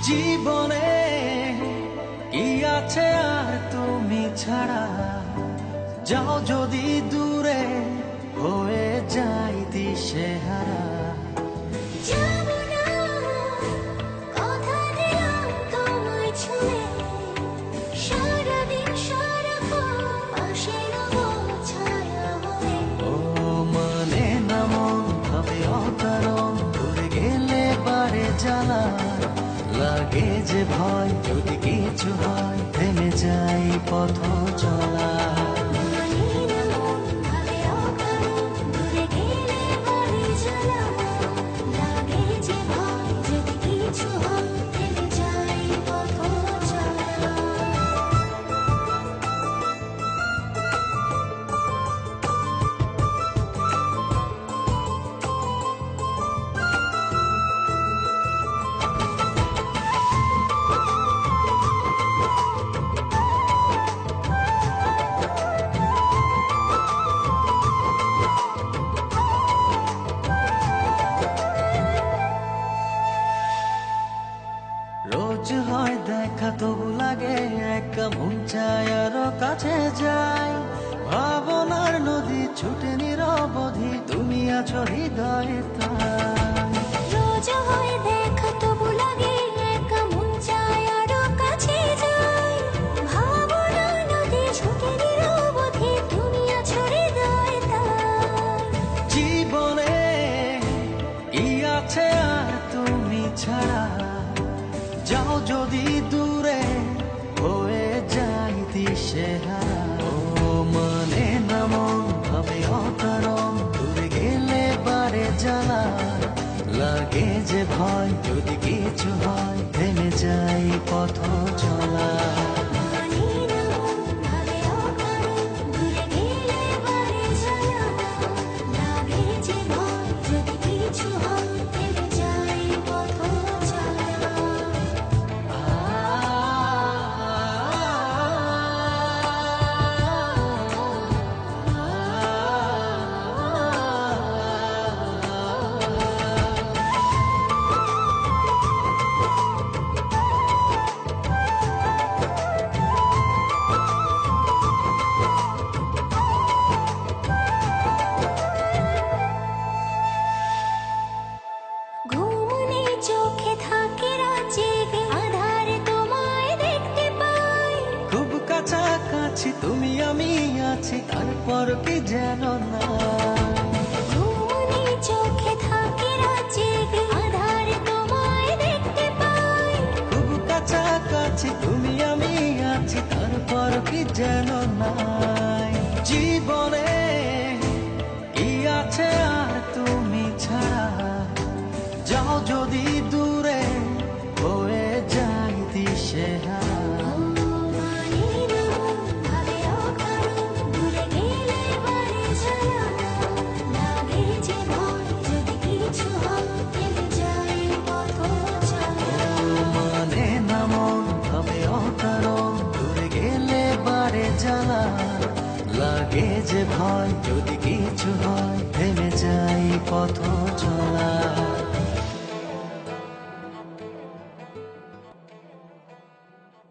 জীবনে কি আছে আর তুমি ছাড়া, যাও যদি দূরে হয়ে যাই দিশেহারা। লাগে যে ভয় যদি কিছু হয়, থেমে যাই পথ চলা। রোজ হয় দেখা তবু লাগে একা, মন চায় আরো কাছে যাই। ভাবনার নদী ছুটে নিরবধি, তুমি আছো হৃদয়ে তাই। রোজ হয় দেখা তবু লাগে একা, মন চায় আরো কাছে যাই। ভাবনার নদী ছুটে নিরবধি, তুমি আছো হৃদয়ে তাই। জীবনে কি আছে আর তুমি ছাড়া, যাও যদি দূরে হয়ে যাই দিশেহারা। ও মানে না মন ভাবে অকারণ, দূরে গেলে বারে জ্বালা। লাগে যে ভয় যদি কিছু হয়, থেমে যাই পথ চলা। কাছাকাছি তুমি আমি আছি, তারপর কি যেন না। চোখে থাকে জেগে, আধার তোমায় দেখতে পাই। খুব কাছাকাছি তুমি আমি আছি, তারপর কি যেন নাই। জীবনে কি আছে আর তুমি ছাড়া, যাও যদি দূরে হয়ে যাই দিশেহারা। লাগে যে ভয় যদি কিছু হয়, থেমে যাই পথ